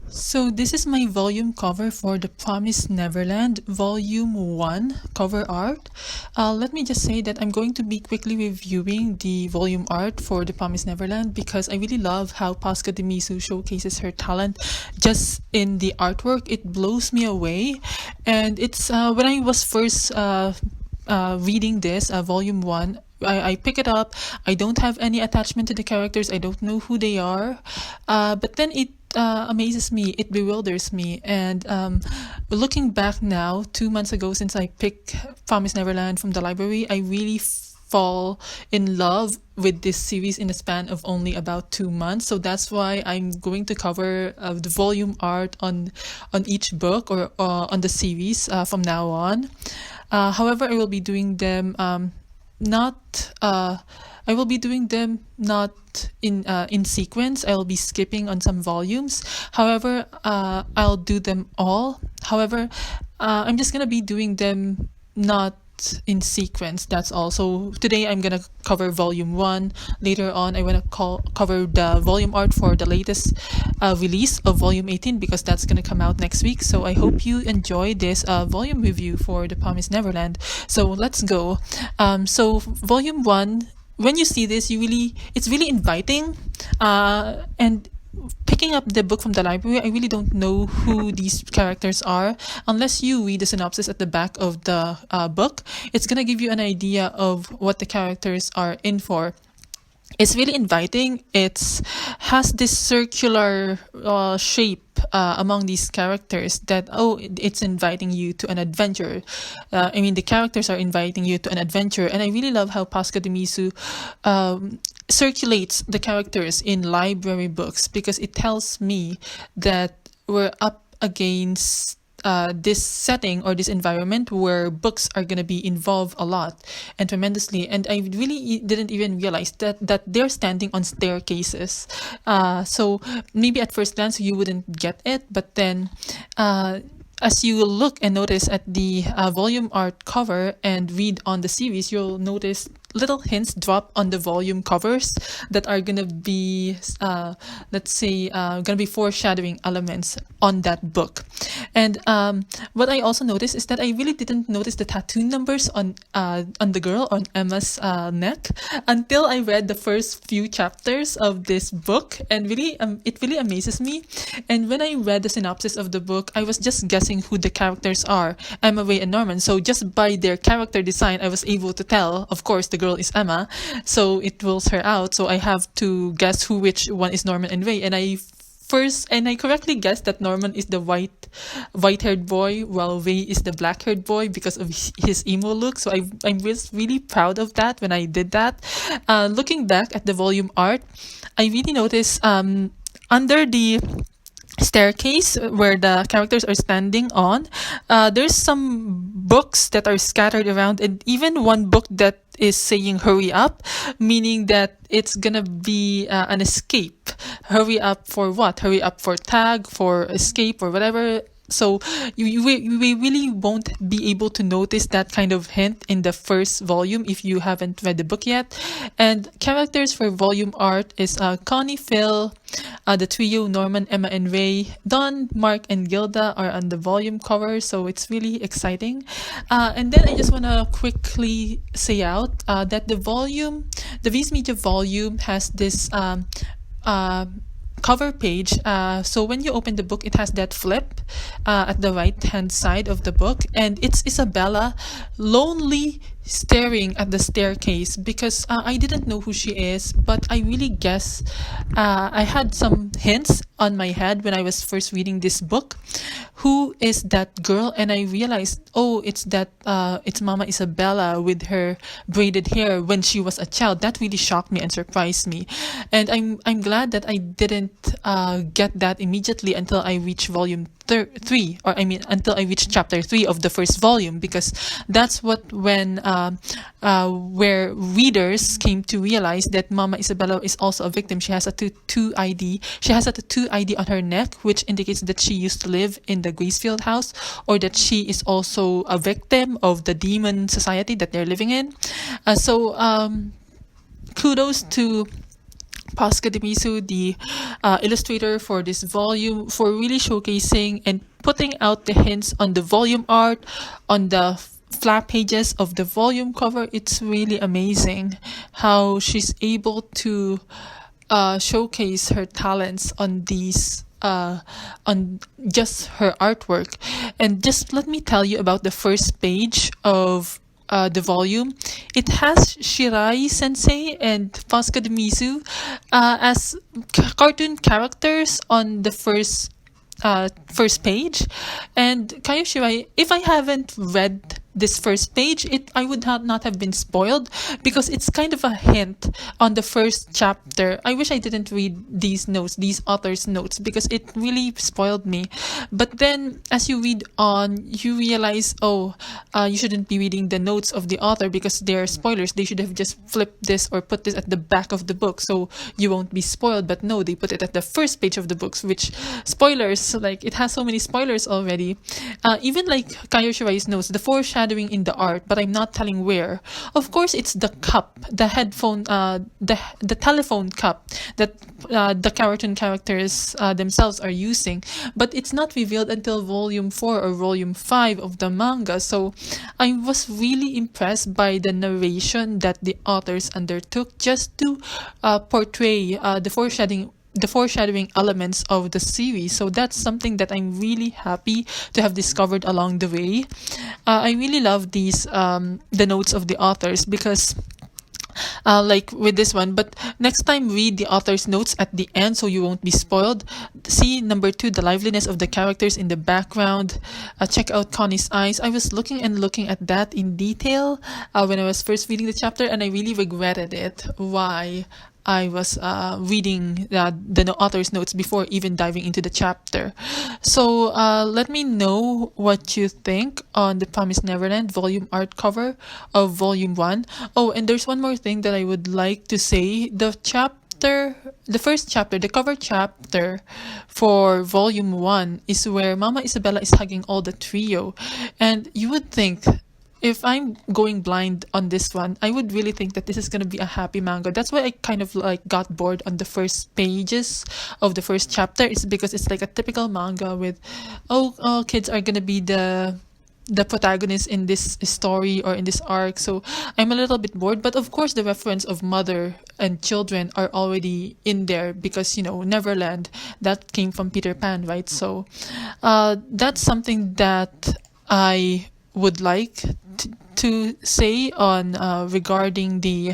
So this is my volume cover for the Promised Neverland Volume 1 cover art. Let me just say that I'm going to be quickly reviewing the volume art for the Promised Neverland because I really love how Pasca Demisu showcases her talent just in the artwork. It blows me away. And it's when I was first reading this, Volume 1, I pick it up. I don't have any attachment to the characters. I don't know who they are. But then it amazes me. It bewilders me. And looking back now, 2 months ago since I picked Promised Neverland from the library, I really fall in love with this series in a span of only about 2 months. So that's why I'm going to cover the volume art on each book or on the series from now on. However, I will be doing them not I will be doing them not in sequence. I will be skipping on some volumes. However, I'll do them all. However, I'm just gonna be doing them not in sequence. That's all. So today I'm gonna cover volume 1. Later on, I wanna cover the volume art for the latest release of volume 18 because that's gonna come out next week. So I hope you enjoy this volume review for The Promised Neverland. So let's go. So volume 1, when you see this, it's really inviting, and picking up the book from the library, I really don't know who these characters are. Unless you read the synopsis at the back of the book, it's gonna give you an idea of what the characters are in for. It's really inviting. It's has this circular shape among these characters that it's inviting you to an adventure. The characters are inviting you to an adventure, and I really love how Pasca Demisu circulates the characters in library books because it tells me that we're up against this setting or this environment where books are going to be involved a lot and tremendously, and I really didn't even realize that they're standing on staircases. So maybe at first glance you wouldn't get it, but then as you look and notice at the volume art cover and read on the series, you'll notice little hints drop on the volume covers that are gonna be gonna be foreshadowing elements on that book. And what I also noticed is that I really didn't notice the tattoo numbers on the girl on Emma's neck until I read the first few chapters of this book, and really it really amazes me. And when I read the synopsis of the book, I was just guessing who the characters are, Emma, Ray, and Norman. So just by their character design, I was able to tell, of course, the girl is Emma, so it rules her out. So I have to guess which one is Norman and Ray, and I correctly guessed that Norman is the white-haired boy, while Ray is the black-haired boy because of his emo look. So I was really proud of that when I did that. Looking back at the volume art, I really noticed under the staircase where the characters are standing on, there's some books that are scattered around, and even one book that is saying hurry up, meaning that it's gonna be an escape. Hurry up for what? Hurry up for tag, for escape, or whatever. So we really won't be able to notice that kind of hint in the first volume if you haven't read the book yet. And characters for volume art is Connie, Phil, the trio Norman, Emma, and Ray. Don, Mark, and Gilda are on the volume cover, so it's really exciting. And then I just want to quickly say out that the Viz Media volume has this cover page. So when you open the book, it has that flip at the right hand side of the book, and it's Isabella lonely staring at the staircase because I didn't know who she is, but I really guess I had some hints on my head when I was first reading this book. Who is that girl? And I realized, it's Mama Isabella with her braided hair when she was a child. That really shocked me and surprised me, and I'm glad that I didn't get that immediately until I reached volume 3, or until I reached chapter 3 of the first volume, because that's where readers came to realize that Mama Isabella is also a victim. She has a tattoo ID. She has a tattoo ID on her neck, which indicates that she used to live in the Gracefield house, or that she is also a victim of the demon society that they're living in. So kudos to Pascal Demisu, the illustrator for this volume, for really showcasing and putting out the hints on the volume art, on the flap pages of the volume cover. It's really amazing how she's able to showcase her talents on these on just her artwork. And just let me tell you about the first page of the volume. It has Shirai Sensei and Fasuka Demisu as cartoon characters on the first page. And Kayo Shirai, if I haven't read this first page, I would not have been spoiled, because it's kind of a hint on the first chapter. I wish I didn't read these notes, these author's notes, because it really spoiled me. But then as you read on, you realize, you shouldn't be reading the notes of the author because they're spoilers. They should have just flipped this or put this at the back of the book so you won't be spoiled. But no, they put it at the first page of the books, which spoilers, like, it has so many spoilers already. Even like Kayo Shirai's notes, the foreshadowing in the art, but I'm not telling where. Of course, it's the cup, the headphone, the telephone cup that the cartoon characters themselves are using, but it's not revealed until volume 4 or volume 5 of the manga. So I was really impressed by the narration that the authors undertook just to portray the foreshadowing elements of the series. So that's something that I'm really happy to have discovered along the way. I really love these the notes of the authors, because like with this one, but next time read the author's notes at the end so you won't be spoiled. See number 2, the liveliness of the characters in the background. Check out Connie's eyes. I was looking at that in detail when I was first reading the chapter, and I really regretted it. Why I was reading the author's notes before even diving into the chapter. So let me know what you think on the Promised Neverland volume art cover of volume 1. Oh, and there's one more thing that I would like to say. The first chapter, the cover chapter for volume 1 is where Mama Isabella is hugging all the trio. And you would think, if I'm going blind on this one, I would really think that this is going to be a happy manga. That's why I kind of like got bored on the first pages of the first chapter. It's because it's like a typical manga with, kids are going to be the protagonist in this story or in this arc. So I'm a little bit bored, but of course the reference of mother and children are already in there, because Neverland, that came from Peter Pan, right? So that's something that I would like to say on regarding the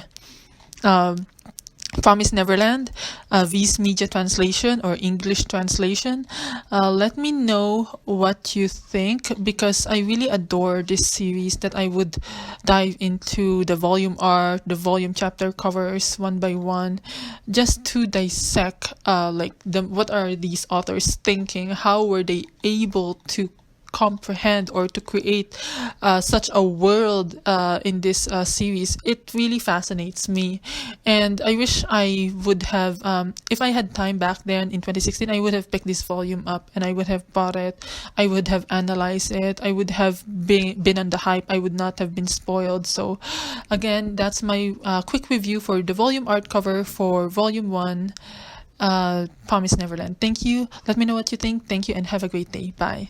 Promised Neverland V's media translation or English translation. Let me know what you think, because I really adore this series, that I would dive into the volume art, the volume chapter covers one by one, just to dissect what are these authors thinking, how were they able to comprehend or to create such a world in this series. It really fascinates me, and I wish I would have, if I had time back then in 2016, I would have picked this volume up and I would have bought it. I would have analyzed it. I would have been on the hype. I would not have been spoiled. So again, that's my quick review for the volume art cover for volume 1, Promised Neverland. Thank you. Let me know what you think. Thank you and have a great day. Bye.